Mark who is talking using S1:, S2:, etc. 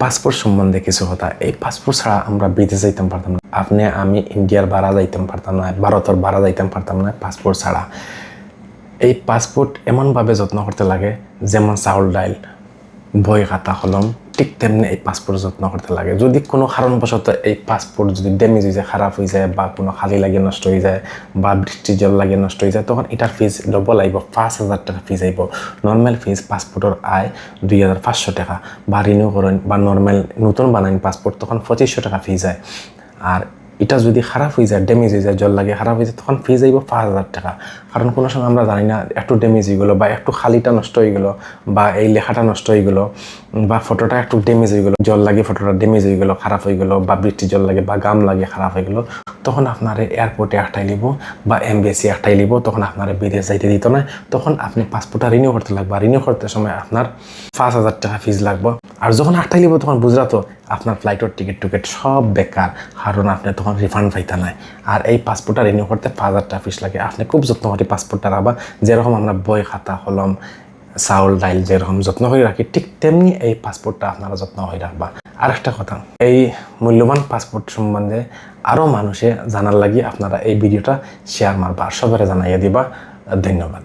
S1: Passport সম্বন্ধে কিছু কথা। এই পাসপোর্ট ছাড়া আমরা বিদেশে যাইতাম পারতাম না। আপনি আমি ইন্ডিয়ার বাড়া যাইতাম পারতাম না, ভারতের বাড়া যাইতাম পারতাম না পাসপোর্ট ছাড়া। এই পাসপোর্ট এমনভাবে যত্ন করতে লাগে, যেমন চাউল ডাইল, বই খাতা কলম, ঠিক তেমনি এই পাসপোর্ট যত্ন করতে লাগে। যদি কোনো কারণবশত এই পাসপোর্ট যদি ড্যামেজ হয়ে যায়, খারাপ হয়ে যায়, বা কোনো খালি লাগিয়ে নষ্ট হয়ে যায়, বা বৃষ্টি জল লাগিয়ে নষ্ট হয়ে যায়, তখন এটার ফিজ ডবল আইব, 5,000 টাকা ফিজ আইব। নর্মাল ফিজ পাসপোর্টের আয় 2,500 টাকা, বা রিনিউ করেন বা নর্মাল নতুন বানাইন পাসপোর্ট, তখন 2,500 টাকা ফিজ হয়। আর এটা যদি খারাপ হয়ে যায়, ড্যামেজ হয়ে যায়, জল লাগে খারাপ হয়ে যায়, তখন ফিজ আইব 5,000 টাকা। কারণ কোনো সময় আমরা জানি না একটু ড্যামেজ হয়ে গেলো, বা একটু খালিটা নষ্ট হয়ে গেলো, বা এই লেখাটা নষ্ট হয়ে গেলো, বা ফটোটা একটু ড্যামেজ হয়ে গেলো, জল লাগে ফটোটা ড্যামেজ হয়ে গেলো, খারাপ হয়ে গেলো, বা বৃষ্টি জল লাগে বা গাম লাগে খারাপ হয়ে গেলো, তখন আপনার এয়ারপোর্টে একটাই লিব বা এমবেসি একটাই লিব, তখন আপনার বিদেশ যাইতে দিত না। তখন আপনি পাসপোর্টটা রিনিউ করতে লাগবে। রিনিউ করতে সময় আপনার 5,000 টাকা ফিজ লাগবে। আর যখন একটাই লিব, তখন বুঝলা তো আপনার ফ্লাইটের টিকিট সব বেকার, কারণ আপনি তখন রিফান্ড পাইতে নাই। আর এই পাসপোর্টটা রিনিউ করতে 5,000 টাকা ফিস লাগে। আপনি খুব যত্ন করে পাসপোর্টটা রাখবা, যেরকম আমরা বই খাতা কলম চাউল ডাইল যেরকম যত্ন করে রাখি, ঠিক তেমনি এই পাসপোর্টটা আপনারা যত্ন করে রাখবা। আর একটা কথা, এই মূল্যবান পাসপোর্ট সম্বন্ধে আরও মানুষে জানার লাগি আপনারা এই ভিডিওটা শেয়ার মারবা, সবাই জানাইয়া দিবা। ধন্যবাদ।